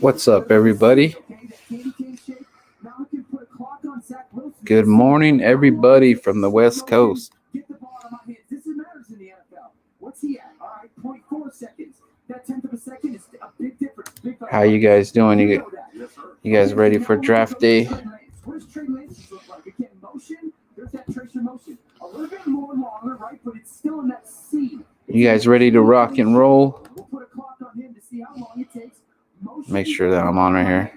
What's up, everybody? Good morning, everybody from the West Coast. How you guys doing? You guys ready for draft day? You guys ready to rock and roll? Make sure that I'm on right here.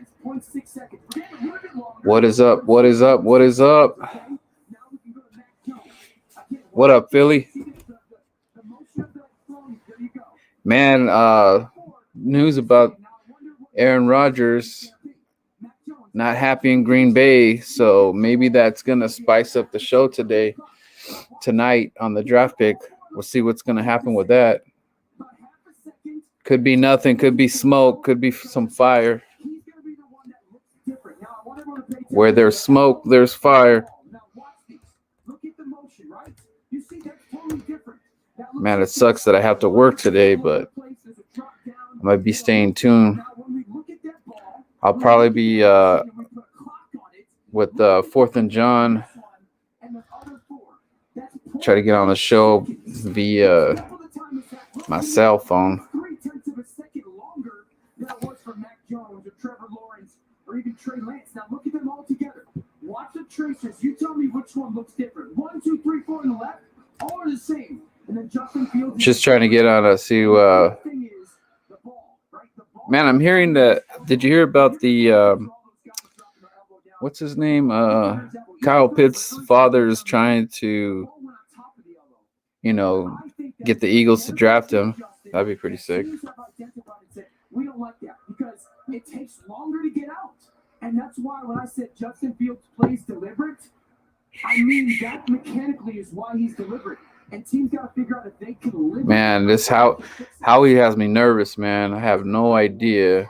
What is up? What is up? What is up? What up, Philly? Man, news about Aaron Rodgers not happy in Green Bay, so maybe that's going to spice up the show tonight on the draft pick. We'll see what's going to happen with that. Could be nothing, could be smoke, could be some fire. Where there's smoke, there's fire. Man, it sucks that I have to work today, but I might be staying tuned. I'll probably be with 4th and John. Try to get on the show via my cell phone. Watch the tracers. You tell me which one looks different. 1, 2, 3, 4 on the left, all are the same. And then Justin Fields. Just trying to get on to see. Man, I'm hearing that. Did you hear about the what's his name? Kyle Pitts' father is trying to, get the Eagles to draft him. That'd be pretty sick. We don't like that because it takes longer to get out. And that's why when I said Justin Fields plays deliberate, I mean that mechanically is why he's deliberate. And teams got to figure out if they can live. Man, this how he has me nervous, man. I have no idea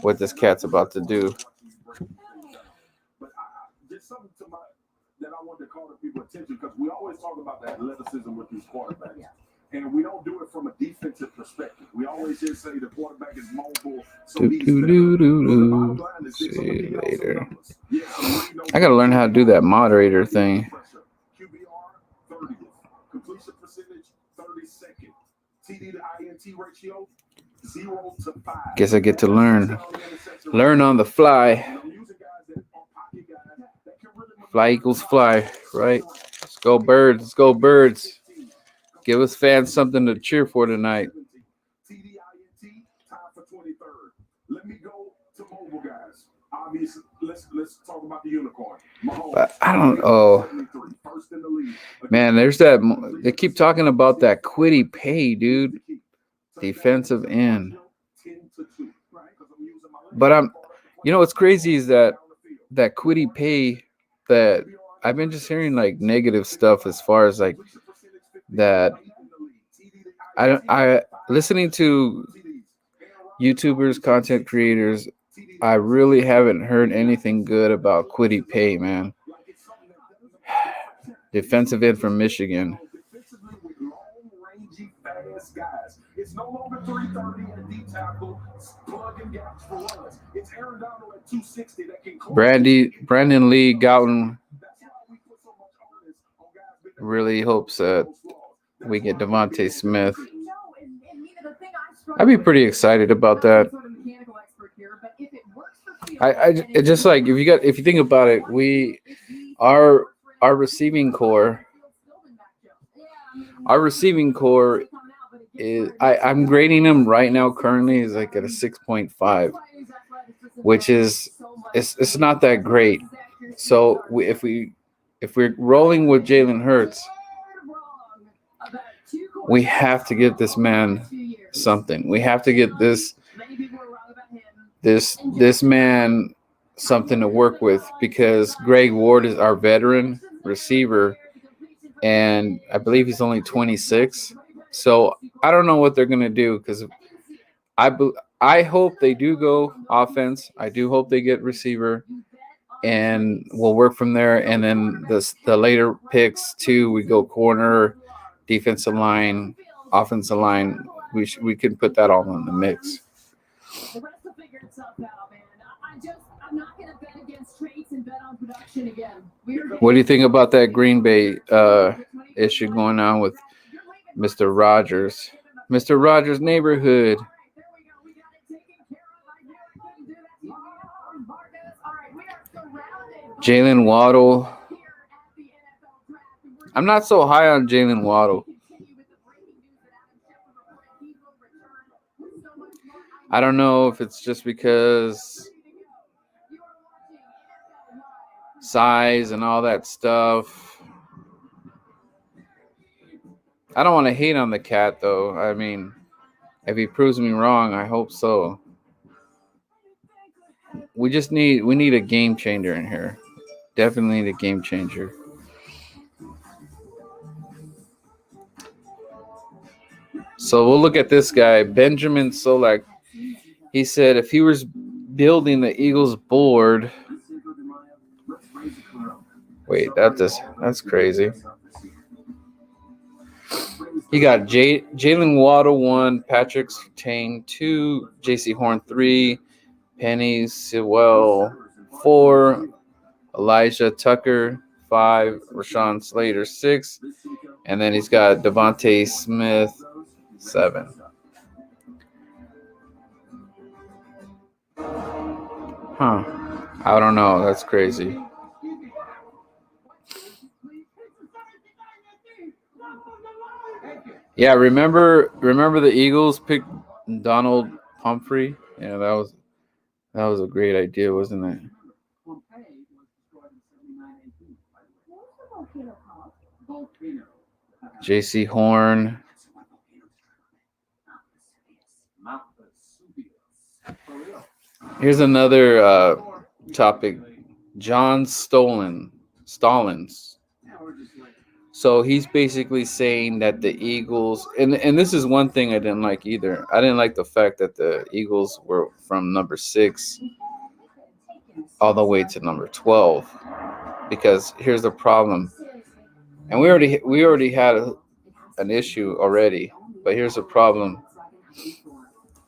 what this cat's about to do. But just something that I want to call to people's attention, because we always talk about the athleticism with these quarterbacks. Yeah. And we don't do it from a defensive perspective. We always just say the quarterback is mobile. So See you later. I got to learn how to do that moderator thing. QBR 30th. Completion percentage 32nd. TD to INT ratio 0 to 5. Guess I get to learn on the fly. Fly equals fly, right? Let's go birds. Let's go birds. Give us fans something to cheer for tonight. TDINT, time for 23rd. Let me go to mobile guys. Obviously, let's talk about the unicorn. But I don't know. Man, there's that. They keep talking about that Kwity Paye, dude. Defensive end. But what's crazy is that Kwity Paye, that I've been just hearing like negative stuff as far as like that. I listening to YouTubers, content creators, I really haven't heard anything good about Kwity Paye, man. Defensive end from Michigan. It's no longer 330 and a D tackle, plugging gaps for runs. It's Aaron Donald at 260 that can Brandon Lee Gouton really hopes that we get Devontae Smith. I'd be pretty excited about that. It just like if you think about it, our receiving core is I'm grading them right now currently is like at a 6.5, which is it's not that great. So if we're rolling with Jalen Hurts, we have to get this man something. We have to get this man something to work with, because Greg Ward is our veteran receiver, and I believe he's only 26. So I don't know what they're going to do, because I hope they do go offense. I do hope they get receiver, and we'll work from there. And then the later picks too, we go corner, defensive line, offensive line. We can put that all in the mix. The rest will figure itself out, man. I'm not gonna bet against traits and bet on production again. What do you think about that Green Bay issue going on with Mr. Rogers? Mr. Rogers' neighborhood. Jalen Waddle. I'm not so high on Jalen Waddle. I don't know if it's just because size and all that stuff. I don't want to hate on the cat, though. I mean, if he proves me wrong, I hope so. We need a game changer in here. Definitely need a game changer. So we'll look at this guy, Benjamin Solak. He said if he was building the Eagles board, wait, that's crazy. He got Jalen Waddle 1, Patrick Surtain 2, J.C. Horn 3, Penny Sewell 4, Elijah Tucker 5, Rashawn Slater 6, and then he's got Devontae Smith 7. Huh. I don't know. That's crazy. Yeah, remember the Eagles picked Donald Pumphrey? Yeah, that was a great idea, wasn't it? J.C. Horn. Here's another topic. John Stallings. So he's basically saying that the Eagles, and this is one thing I didn't like either. I didn't like the fact that the Eagles were from number 6 all the way to number 12, because here's the problem. And we already had an issue already, but here's the problem.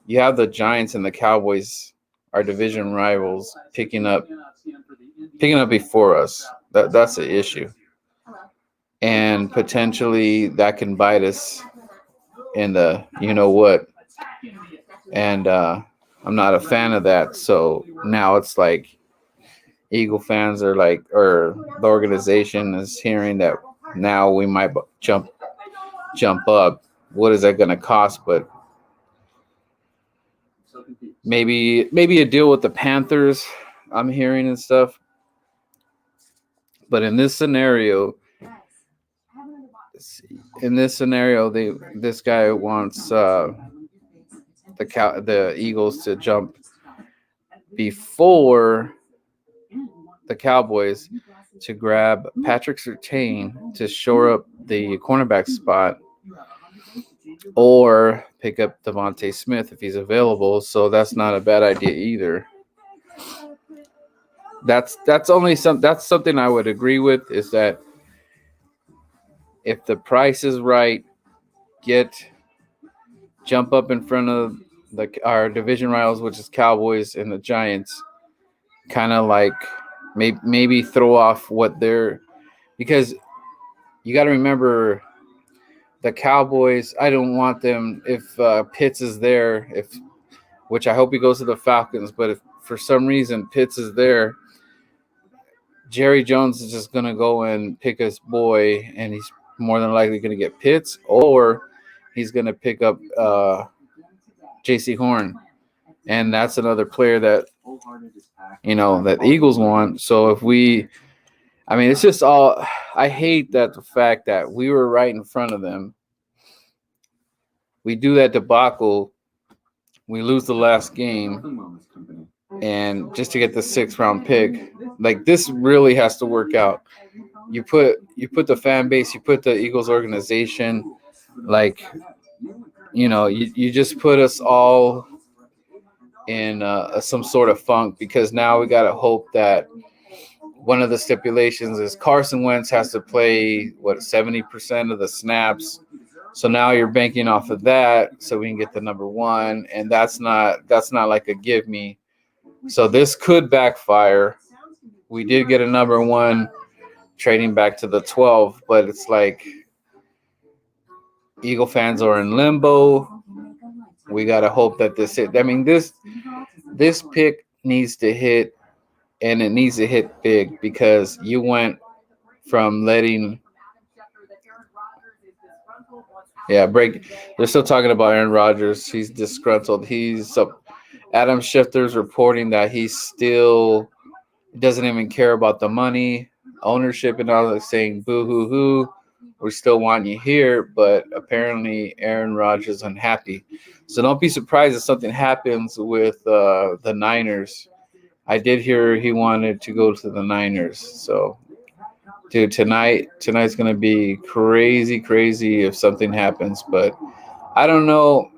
You have the Giants and the Cowboys, our division rivals, picking up before us. That's the issue. And potentially that can bite us in the you-know-what. And I'm not a fan of that. So now it's like Eagle fans are like, or the organization is hearing that now we might jump up. What is that going to cost? But maybe a deal with the Panthers, I'm hearing and stuff. But in this scenario, this guy wants the Eagles to jump before the Cowboys to grab Patrick Surtain to shore up the cornerback spot, or pick up Devontae Smith if he's available. So that's not a bad idea either. That's something I would agree with, is that if the price is right, jump up in front of our division rivals, which is Cowboys and the Giants, kind of like maybe throw off what they're, because you got to remember the Cowboys. I don't want them, if Pitts is there, which I hope he goes to the Falcons, but if for some reason Pitts is there, Jerry Jones is just going to go and pick his boy, and he's more than likely going to get Pitts, or he's going to pick up J.C. Horn. And that's another player that, that the Eagles want. So it's just all, I hate that the fact that we were right in front of them. We do that debacle. We lose the last game. And just to get the 6th round pick, like, this really has to work out. You put the fan base, you put the Eagles organization, like, you just put us all in some sort of funk, because now we got to hope that one of the stipulations is Carson Wentz has to play 70% of the snaps So now you're banking off of that so we can get the number one, and that's not like a give me. So this could backfire. We did get a number one trading back to the 12, but it's like Eagle fans are in limbo. We got to hope that this hit. I mean, this pick needs to hit, and it needs to hit big, because you went from letting break. They're still talking about Aaron Rodgers. He's disgruntled. Adam Schefter's reporting that he still doesn't even care about the money, ownership, and all that, saying boo hoo hoo. We still want you here, but apparently Aaron Rodgers is unhappy. So don't be surprised if something happens with the Niners. I did hear he wanted to go to the Niners. So, dude, tonight's gonna be crazy if something happens. But I don't know.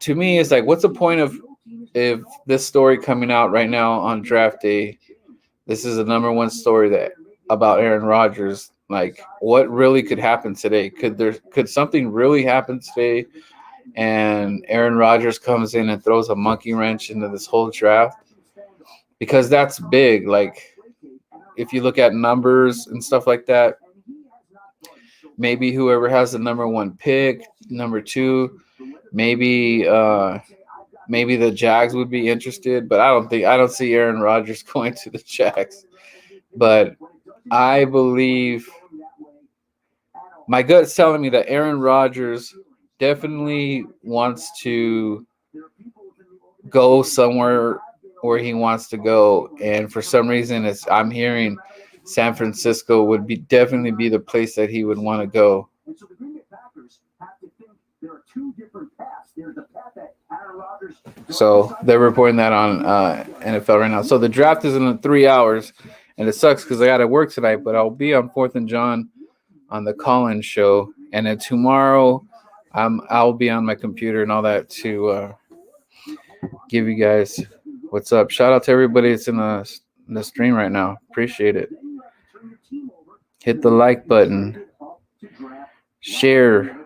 To me, it's like, what's the point of if this story coming out right now on draft day? This is the number one story that about Aaron Rodgers. Like, what really could happen today? Could something really happen today? And Aaron Rodgers comes in and throws a monkey wrench into this whole draft, because that's big. Like, if you look at numbers and stuff like that, maybe whoever has the number one pick, number two, maybe the Jags would be interested, but I don't see Aaron Rodgers going to the Jags. But I believe, my gut's telling me that Aaron Rodgers definitely wants to go somewhere where he wants to go, and for some reason I'm hearing San Francisco would definitely be the place that he would want to go. So they're reporting that on NFL right now. So the draft is in 3 hours, and it sucks because I got to work tonight, but I'll be on 4th and John on the Collins show, and then tomorrow I'll be on my computer and all that to give you guys what's up. Shout out to everybody that's in the stream right now. Appreciate it. Hit the like button. Share.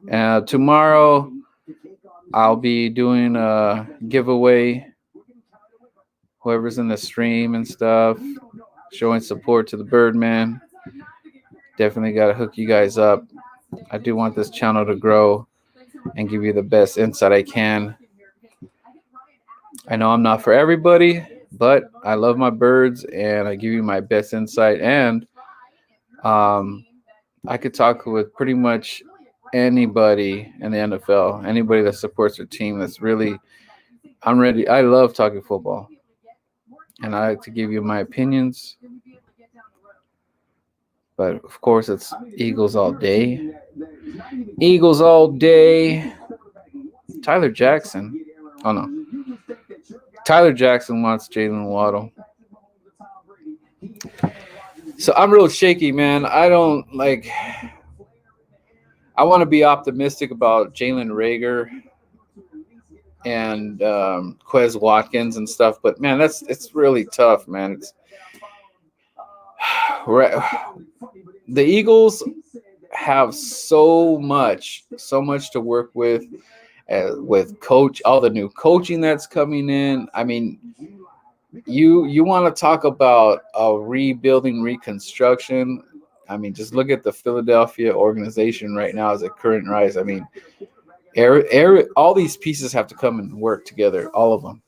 Tomorrow I'll be doing a giveaway. Whoever's in the stream and stuff, showing support to the Birdman. Definitely got to hook you guys up. I do want this channel to grow and give you the best insight I can. I know I'm not for everybody, but I love my birds and I give you my best insight. And I could talk with pretty much anybody in the NFL, anybody that supports their team. I'm ready. I love talking football, and I like to give you my opinions. But of course, it's Eagles all day. Eagles all day. Tyler Jackson. Oh no. Tyler Jackson wants Jalen Waddle. So I'm real shaky, man. I want to be optimistic about Jalen Reagor and Quez Watkins and stuff, but man, it's really tough, man. The Eagles have so much to work with coach, all the new coaching that's coming in. I mean, you want to talk about a rebuilding, reconstruction. I mean, just look at the Philadelphia organization right now as a current rise. I mean, all these pieces have to come and work together. All of them,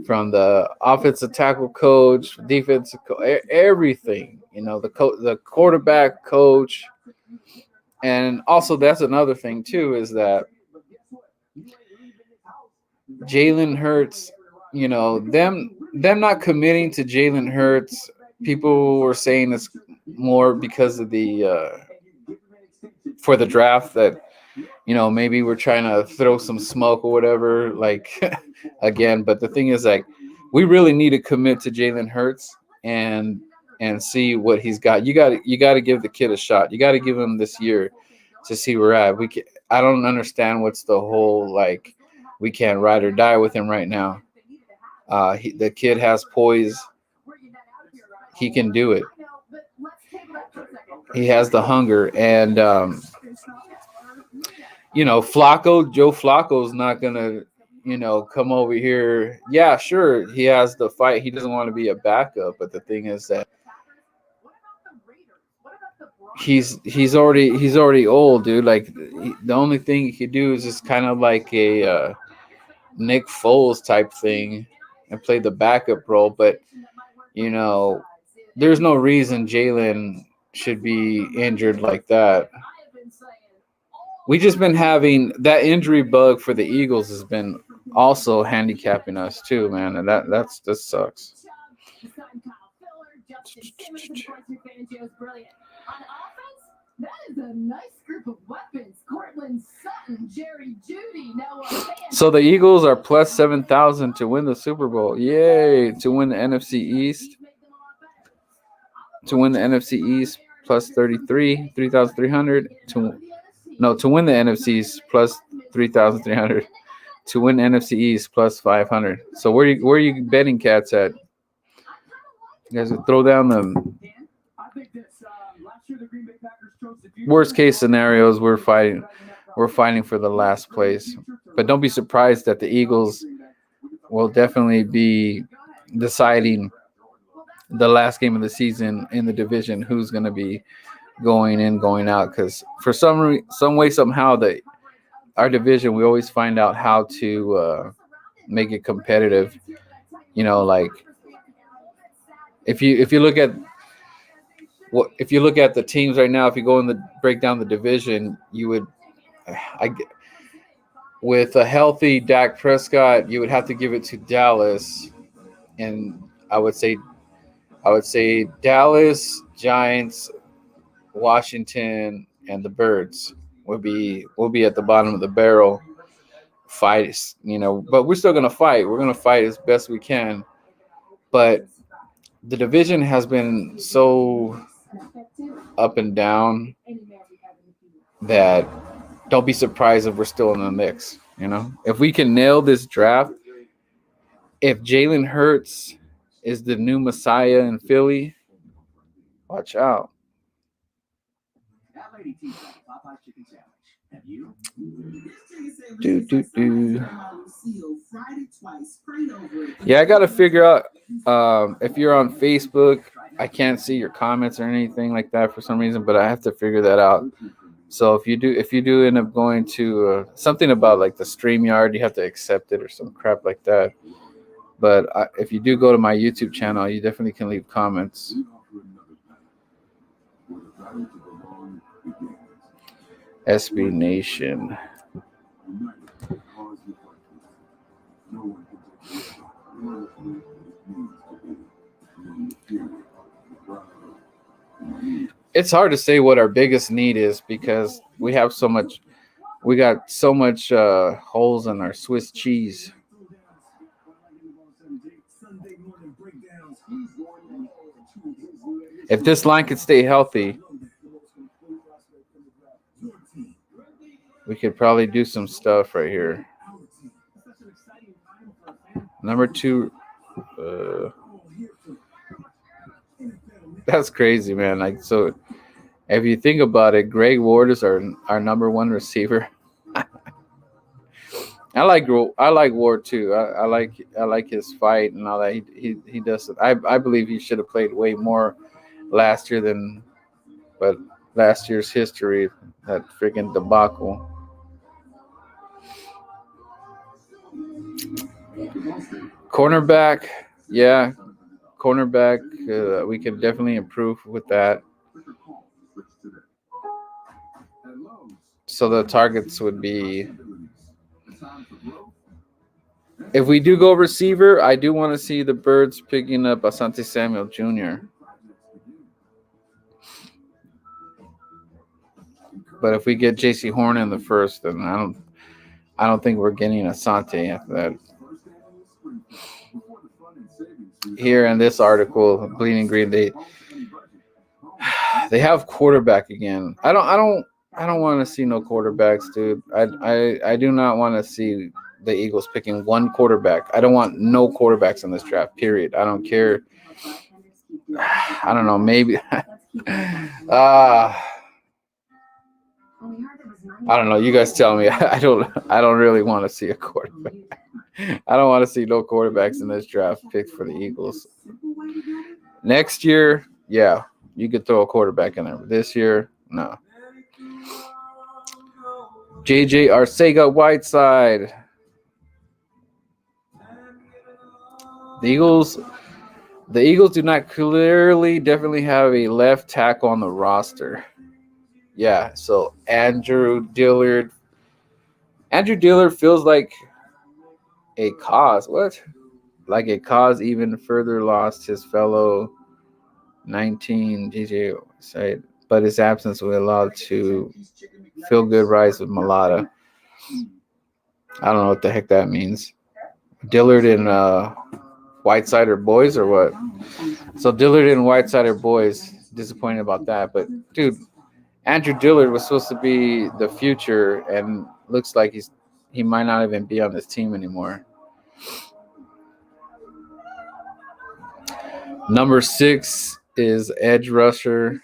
from the offensive tackle coach, defensive coach, everything. You know, the quarterback coach, and also that's another thing too, is that Jalen Hurts. You know, them not committing to Jalen Hurts. People were saying it's more because of for the draft, that, you know, maybe we're trying to throw some smoke or whatever, like, again. But the thing is, like, we really need to commit to Jalen Hurts and see what he's got. You got to give the kid a shot. You got to give him this year to see where we're at. I don't understand what's the whole, like, we can't ride or die with him right now. The kid has poise. He can do it. He has the hunger, and Joe Flacco's not gonna, come over here. Yeah, sure, he has the fight. He doesn't want to be a backup, but the thing is that he's already old, dude. Like the only thing he could do is just kind of like a Nick Foles type thing and play the backup role. But there's no reason Jalen should be injured like that. We just been having that injury bug for the Eagles has been also handicapping us too, man, and that sucks. That is a nice group of weapons. Cortland Sutton, Jerry Judy, Noah Fant. So the Eagles are plus 7,000 to win the Super Bowl. Yay! To win the NFC East. To win the NFC East plus 3,300. To win the NFC East plus 3,300. To win the NFC East plus 500. So where are you betting cats at? You guys would throw down the worst case scenarios. We're fighting for the last place, but don't be surprised that the Eagles will definitely be deciding the last game of the season in the division who's going to be going in, going out, because for some way, somehow, our division, we always find out how to make it competitive. Like if you look at the teams right now, if you go in break down the division, you would, with a healthy Dak Prescott, you would have to give it to Dallas, and I would say Dallas, Giants, Washington, and the Birds will be at the bottom of the barrel. Fight, but we're still gonna fight. We're gonna fight as best we can. But the division has been so up and down that don't be surprised if we're still in the mix. If we can nail this draft, if Jalen Hurts is the new Messiah in Philly, watch out. Yeah, I gotta figure out if you're on Facebook. I can't see your comments or anything like that for some reason, but I have to figure that out. So if you do end up going to something about like the StreamYard, you have to accept it or some crap like that. But if you do go to my YouTube channel, you definitely can leave comments. SB Nation. It's hard to say what our biggest need is because we got so much holes in our Swiss cheese. If this line could stay healthy, we could probably do some stuff right here. Number 2. That's crazy, man. Like, so if you think about it, Greg Ward is our number 1 receiver. I like Ward too. I like his fight and all that. He does it. I believe he should have played way more last year but last year's history, that freaking debacle. Cornerback, yeah. Cornerback, we can definitely improve with that. So the targets would be, if we do go receiver, I do want to see the Birds picking up Asante Samuel Jr. But if we get J.C. Horn in the first, then I don't think we're getting Asante after that. Here in this article, Bleeding Green, they have quarterback again. I don't want to see no quarterbacks, dude. I do not want to see the Eagles picking one quarterback. I don't want no quarterbacks in this draft, period. I don't care. I don't know, maybe I don't know. You guys tell me. I don't really want to see a quarterback. I don't want to see no quarterbacks in this draft picked for the Eagles. Next year, yeah, you could throw a quarterback in there. But this year, no. JJ Arcega-Whiteside. The Eagles do not definitely have a left tackle on the roster. Yeah, so Andrew Dillard feels like a cause. What? Like a cause even further lost his fellow 19 DJ side, but his absence will allow to feel good rise with Malata. I don't know what the heck that means. Dillard and Whiteside are boys or what? So Dillard and Whiteside are boys. Disappointed about that, but dude, Andrew Dillard was supposed to be the future, and looks like he might not even be on this team anymore. Number 6 is edge rusher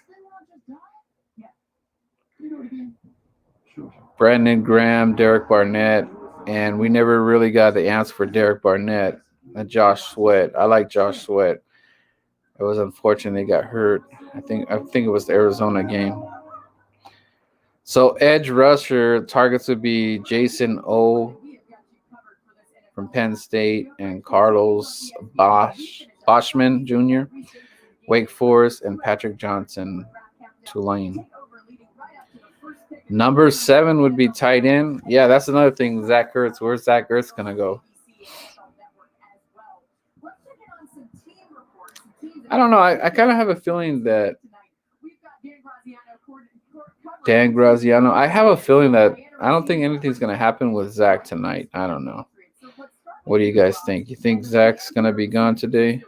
Brandon Graham, Derek Barnett, and we never really got the answer for Derek Barnett and Josh Sweat. I like Josh Sweat. It was unfortunate he got hurt. I think it was the Arizona game. So edge rusher targets would be Jason O from Penn State and Carlos Boschman Jr., Wake Forest, and Patrick Johnson, Tulane. Number 7 would be tight end. Yeah, that's another thing. Zach Ertz. Where's Zach Ertz going to go? I don't know. I kind of have a feeling that Dan Graziano. I have a feeling that I don't think anything's going to happen with Zach tonight. I don't know. What do you guys think? You think Zach's going to be gone today?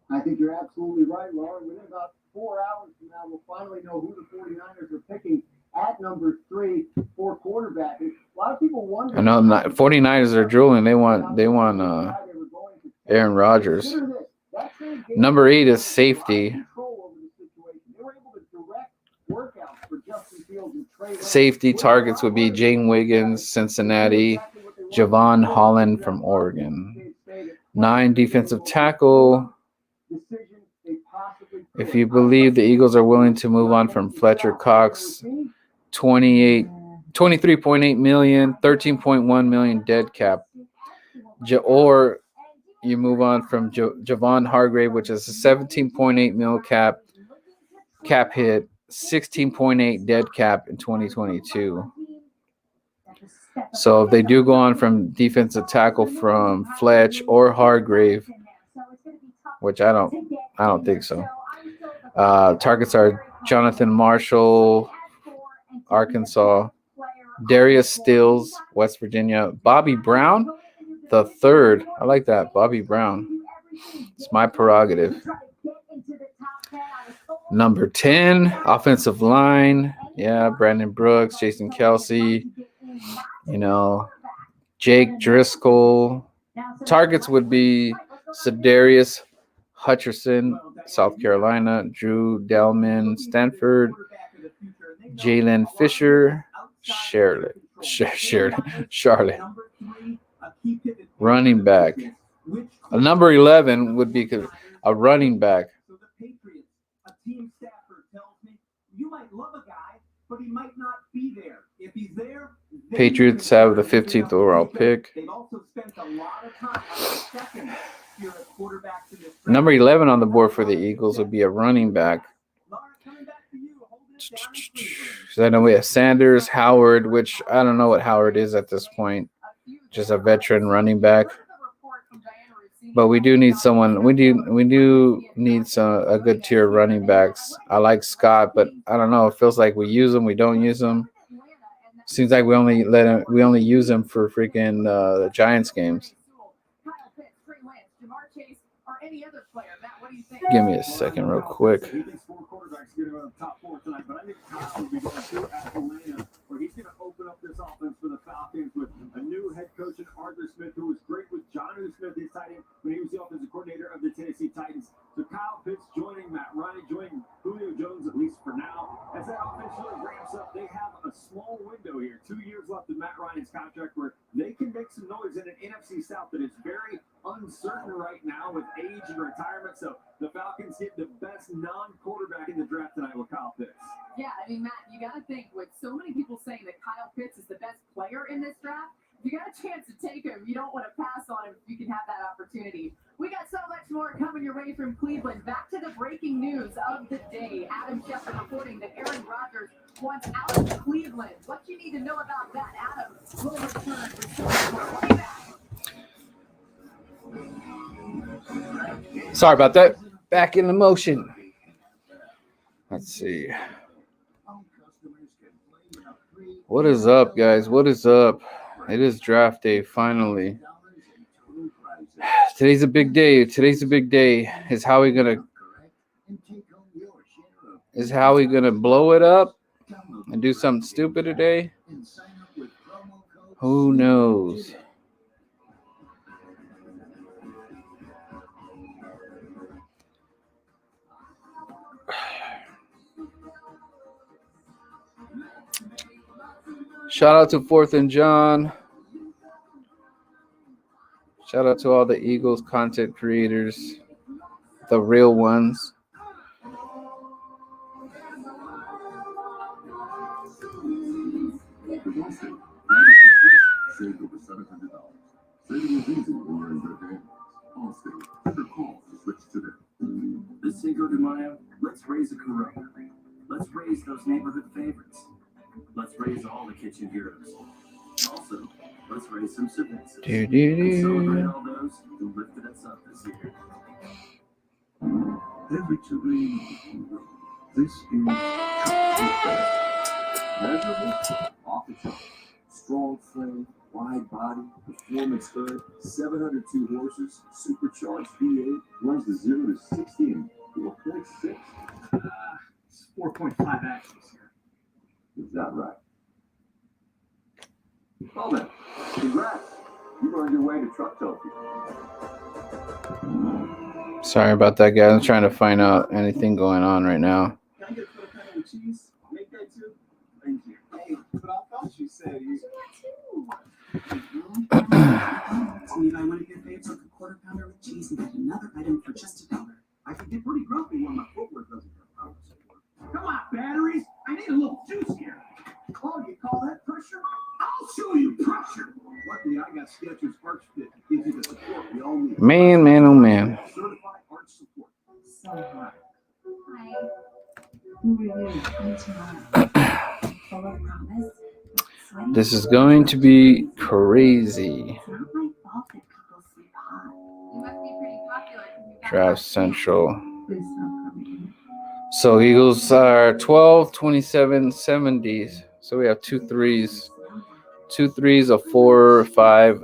I think you're absolutely right, Lauren. Within about 4 hours from now, we'll finally know who the 49ers are picking at number 3 for quarterback. A lot of people wonder. I know 49ers are drooling. They want Aaron Rodgers. Number 8 is safety. Safety targets would be Jane Wiggins, Cincinnati, Javon Holland from Oregon. 9 defensive tackle. If you believe the Eagles are willing to move on from Fletcher Cox, $23.8 million, $13.1 million dead cap. Or you move on from Javon Hargrave, which is a $17.8 million cap hit, 16.8 dead cap in 2022. So if they do go on from defensive tackle from Fletch or Hargrave, which I don't think so. Targets are Jonathan Marshall, Arkansas, Darius Stills, West Virginia, Bobby Brown, the 3rd. I like that, Bobby Brown. It's my prerogative. Number 10, offensive line. Yeah, Brandon Brooks, Jason Kelsey, Jake Driscoll. Targets would be Sedarius Hutcherson, South Carolina, Drew Delman, Stanford, Jalen Fisher, Charlotte. Running back. Number 11 would be a running back. Patriots have the 15th overall pick. Number 11 on the board for the Eagles would be a running back. So I know we have Sanders, Howard, which I don't know what Howard is at this point. Just a veteran running back. But we do need someone. We do need a good tier of running backs. I like Scott, but I don't know. It feels like we use him, we don't use him. Seems like we only use him for freaking the Giants games. Give me a second, real quick. He's going to open up this offense for the Falcons with a new head coach in Arthur Smith, who was great with Jonnu Smith this tight end when he was the offensive coordinator of the Tennessee Titans. So Kyle Pitts joining Matt Ryan, joining Julio Jones, at least for now. As that offense really ramps up, they have a small window here, 2 years left in Matt Ryan's contract, where they can make some noise in an NFC South that is very uncertain right now with age and retirement. So the Falcons get the best non-quarterback in the draft tonight with Kyle Pitts. Yeah, I mean, Matt, you got to think with so many people saying that Kyle Pitts is the best player in this draft, if you got a chance to take him, you don't want to pass on him if you can have that opportunity. We got so much more coming your way from Cleveland. Back to the breaking news of the day. Adam Schefter reporting that Aaron Rodgers wants out of Cleveland. What you need to know about that, Adam, will return for Super Bowl. Sorry about that. Back in the motion. Let's see. What is up, guys? What is up? It is draft day, finally. Today's a big day. Today's a big day. Is Howie gonna blow it up and do something stupid today? Who knows? Shout out to 4th and John. Shout out to all the Eagles content creators, the real ones. Saved over $700. Saving is easy when you're in good hands. Allstate. Your call to switch today. This Cinco de Mayo, let's raise a Corona. Let's raise those neighborhood favorites. Let's raise all the kitchen heroes. Also, let's raise some cervezas. And celebrate all those who lifted us up this year. Every Tuesday, this is measurable, off the chart. Strong frame, wide body, performance good, 702 horses, supercharged V8, runs the 0 to 60 in 4.6. It's 4.5 axles here. Is that right? Well then, congrats. You earned your way to Truck Trophy. Sorry about that, guys. I'm trying to find out anything going on right now. Can I get a foot of pepper with cheese? Make that too. Thank you. Hey, but I thought you said you. So you buy one of your faves like a quarter pounder with cheese and get another item for just $1. I can get pretty grumpy when my footwork doesn't have power support. Come on, batteries. I need a little juice here. Oh, you call that pressure? I'll show you pressure. Luckily, I got Skechers Arch Fit to give you the support we all need. Man, oh man. Certified arch support. So hot. Hi. Who are you? I'm tomorrow. Full of promise. Sweaty. This is going to be crazy. It's not my fault that people sleep hot. You must be pretty popular. Draft Central. Please stop coming. So Eagles are 12, 27, 70s. So we have 2 3s. 2 3s, a 4, 5,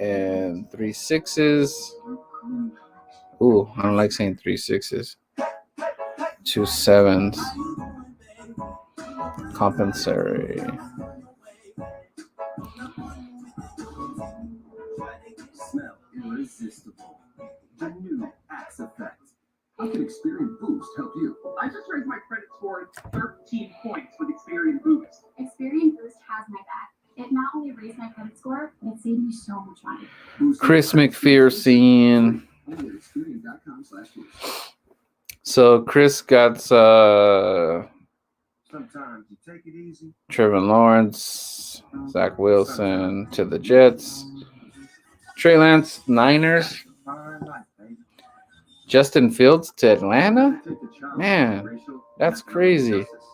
and 3 6s. Ooh, I don't like saying 3 6s. 2 7s. Compensatory. Smell irresistible. The new Axe Effect. How can Experian Boost help you? I just raised my credit score 13 points with Experian Boost. Experian Boost has my back. It not only raised my credit score, but it saved me so much money. Chris McPherson. Only at Experian.com/boost. So Chris got Sometimes you take it easy. Trevor Lawrence, Zach Wilson to the Jets. Trey Lance, Niners. Fine life, baby. Justin Fields to Atlanta? Take the challenge Man, of racial that's and crazy. justice.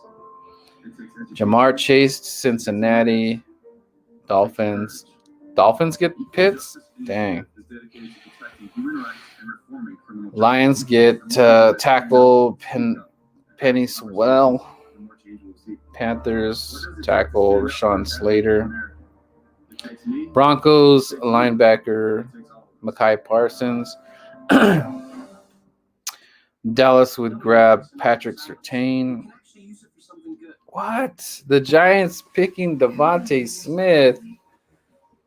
It takes education. Jamar Chase to Cincinnati. Dolphins. Dolphins get Pitts? Dang. Is dedicated to protecting human rights and reforming criminal justice. Lions get tackle Penny Swell. The more change we'll see. Panthers tackle Rashawn Slater. It takes me, Broncos linebacker it takes all of us. Mekhi Parsons. Dallas would grab Patrick Surtain. Actually use it for something good. What? The Giants picking Devontae Smith.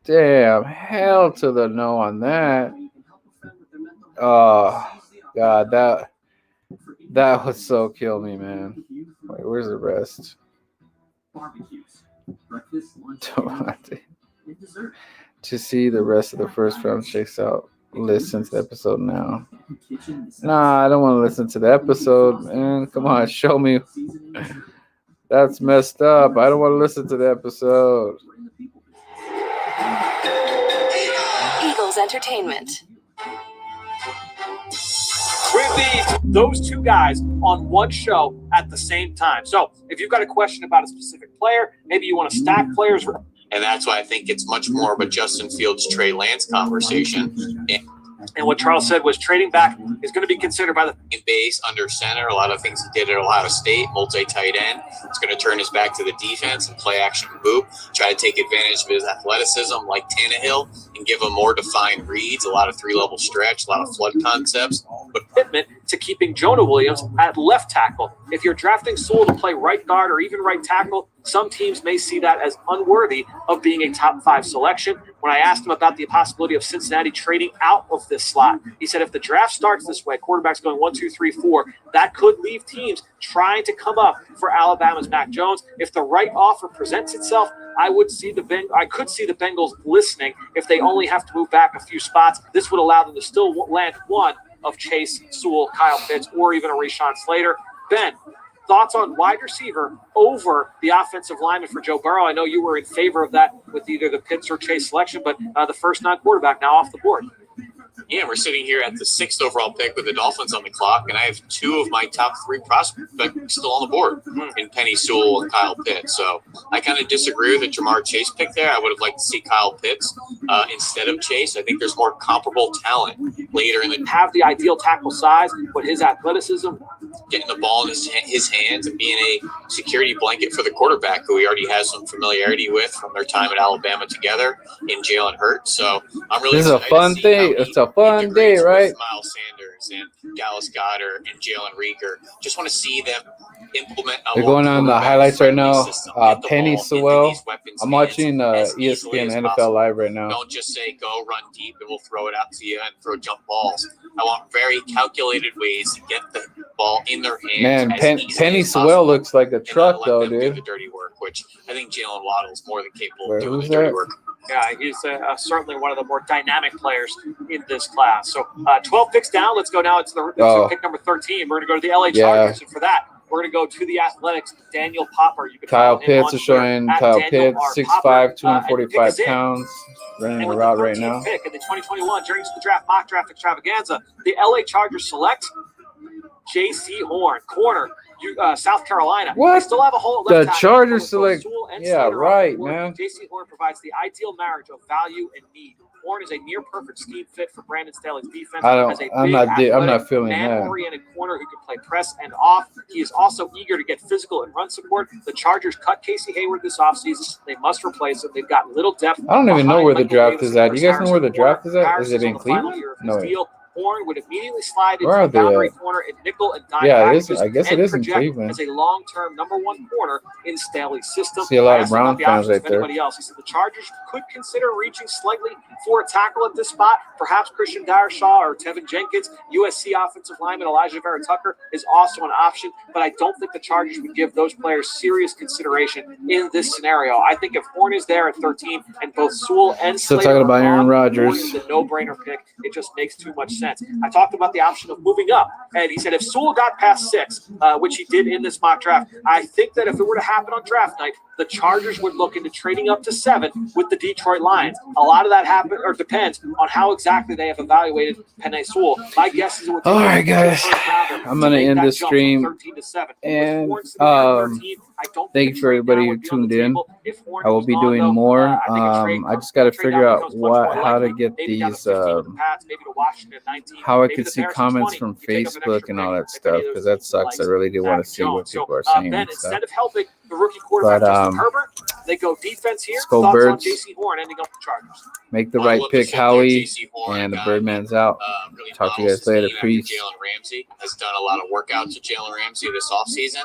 Damn, hell to the no on that. You can help Oh God, that would so kill me, man. Wait, where's the rest? Barbecues, breakfast, lunch, and dessert. To see the rest of the first round checks out, listen to the episode now. Kitchen, Nah, I don't want to listen to the episode, man. Come on, show me. That's messed up. I don't want to listen to the episode. Eagles Entertainment. With those two guys on one show at the same time. So if you've got a question about a specific player, maybe you want to stack players. And that's why I think it's much more of a Justin Fields, Trey Lance conversation. And what Charles said was trading back is going to be considered by the Base under center, a lot of things he did at Ohio State, multi-tight end. It's going to turn his back to the defense and play action boot, try to take advantage of his athleticism like Tannehill and give him more defined reads, a lot of three-level stretch, a lot of flood concepts. But commitment to keeping Jonah Williams at left tackle. If you're drafting Sewell to play right guard or even right tackle, some teams may see that as unworthy of being a top 5 selection. When I asked him about the possibility of Cincinnati trading out of this slot, he said if the draft starts this way, quarterbacks going 1, 2, 3, 4, that could leave teams trying to come up for Alabama's Mac Jones. If the right offer presents itself, I could see the Bengals listening if they only have to move back a few spots. This would allow them to still land one of Chase, Sewell, Kyle Pitts, or even a Rashawn Slater. Ben, thoughts on wide receiver over the offensive lineman for Joe Burrow? I know you were in favor of that with either the Pitts or Chase selection, but the first non-quarterback now off the board. Yeah, we're sitting here at the 6th overall pick with the Dolphins on the clock, and I have 2 of my top 3 prospects still on the board in Penny Sewell and Kyle Pitts. So I kind of disagree with the Jamar Chase pick there. I would have liked to see Kyle Pitts instead of Chase. I think there's more comparable talent later in the have the ideal tackle size, but his athleticism, getting the ball in his hands and being a security blanket for the quarterback who he already has some familiarity with from their time at Alabama together in Jalen Hurts. So I'm really This is a fun thing. It's a fun day, right? Miles Sanders and Dallas Goedert and Jalen Rieger. Just want to see them implement. They're going on the highlights right now. Penny Sewell. I'm watching ESPN NFL Live right now. Don't just say go run deep and we'll throw it out to you and throw jump balls. I want very calculated ways to get the ball in their hands. Man, Penny Sewell looks like a truck, though, do dude. the dirty work, which I think Jalen Waddle is more than capable Wait, of doing who's the dirty that? work. Yeah, he's certainly one of the more dynamic players in this class. So 12 picks down. Let's go now to pick number 13. We're going to go to the LA Chargers, and for that, we're going to go to the Athletics. Daniel Popper. You can Kyle follow him Pitts on is showing Twitter, Kyle @Daniel Pitts, R. 6'5", Popper, 245 pounds, running and the with route the right 13th now. pick in the 2021 Journeys to the Draft mock draft extravaganza, the LA Chargers select J.C. Horn, corner, South Carolina. What? They still have a hole at The left tackle. Chargers Both select- Sewell and yeah, Slater right, off the board. man. J.C. Horn provides the ideal marriage of value and need. Horn is a near-perfect scheme fit for Brandon Staley's defense. I'm not feeling that. Man-oriented corner who can play press and off. He is also eager to get physical and run support. The Chargers cut Casey Hayward this offseason. They must replace him. They've got little depth. I don't even know behind where the Michael draft Davis is at. and You guys know where the Harrison draft is at? Harris Is it in on the final Cleveland? year of his No. deal. Horn would immediately slide into Where are the they boundary at? corner and nickel and dime Yeah, it is. packages I guess it and is in project Cleveland. as a long-term number 1 corner in Staley's system. See a lot I of asked him Brown about the fans options right of there. anybody else. He said the Chargers could consider reaching slightly for a tackle at this spot. Perhaps Christian Dyershaw or Tevin Jenkins. USC offensive lineman Elijah Vera Tucker is also an option, but I don't think the Chargers would give those players serious consideration in this scenario. I think if Horn is there at 13 and both Sewell and Still Slater talking about are Aaron gone, Rodgers. Horn is the no-brainer pick. It just makes too much sense. I talked about the option of moving up, and he said if Sewell got past 6, which he did in this mock draft, I think that if it were to happen on draft night, the Chargers would look into trading up to 7 with the Detroit Lions. A lot of that depends on how exactly they have evaluated Penei Sewell. My guess is it would take All right, guys. first rounder I'm gonna to make end that this jump from stream. 13 to 7. With And, Horn sitting at 13, I don't thank think you for a trade everybody down who would be on the tuned in. table. If Horn I will was be gone, doing though, more. I think a trade I just got to trade figure down out becomes much more how to likely. get Maybe down to these 15 to the Pats, maybe to Washington at 19, how I maybe could the see Bears at comments 20. from You pick up an Facebook extra and all pick that if stuff any of because those that teams sucks. I likes really do want Mac to see what Jones. people are So, saying Ben, and stuff. instead of helping the rookie quarterback But, Justin Herbert, they go defense here. let's go Thoughts on Birds. J.C. Horn ending up with the Chargers? Make the Well, I right love to pick, sit there, Howie, J.C. Horn, and the guy Birdman's out. really Talk to you models guys later. his team after Peace. Jalen Ramsey has done a lot of workouts with Jalen Ramsey this offseason.